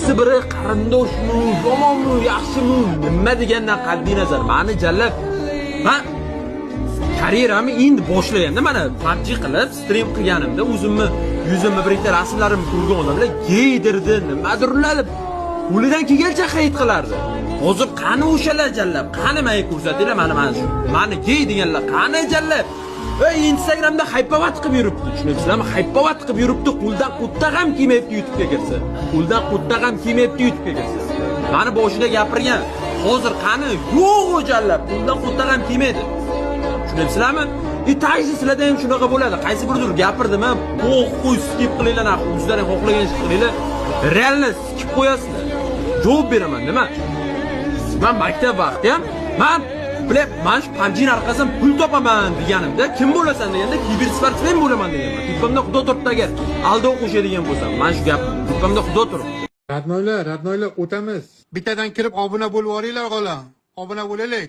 qaysi biri qarindoshmi, yomonmi, yaxshimi, nima degandan qat'iy nazar meni jallab men karyeramni endi boshlaganimda mana PUBG qilib stream qilganimda o'zimni yuzimni bir ikkita rasmlarimni ko'rgan odamlar geydirdi, nimadirlar qo'lidan kelgancha hayit qilardi. Hozir qani o'shalar jallab, qani menga ko'rsatinglar mana shu. Meni gey deganlar qani jallab? Instagramda haypovat qilib yuribdi. Tushunasizlarmi? Haypovat qilib yuribdi. Qo'ldan qo'tta ham kiymayapti YouTube'ga kirsa. Qo'ldan qo'tta ham kiymayapti YouTube'ga kirsa. Meni boshida gapirgan. Hozir qani? Yo'q jallab. Qo'ldan qo'tta ham kiymaydi. Tushunasizlarmi? Taysi sizlarda ham shunaqa bo'ladi. Qaysi biridir gapirdim, men qo'y skip qilinglar, o'zlaring xohlagan ish qilinglar. Realni skip qo'yasizlar. Javob beraman, nima? Men maktab vaqti ham men bilib, men shu PUBG'ning orqasidan pul topaman deganimda, kim bo'lasan deganda, kibersportsmen bo'laman deganman. Tepamda Xudo turibdi agar aldov qo'shadigan bo'lsam, men shu gap tepamda Xudo turibdi. Radnoylar, o'tamiz. Bittadan kirib obuna bo'lib olinglar, xola. Obuna bo'laylik.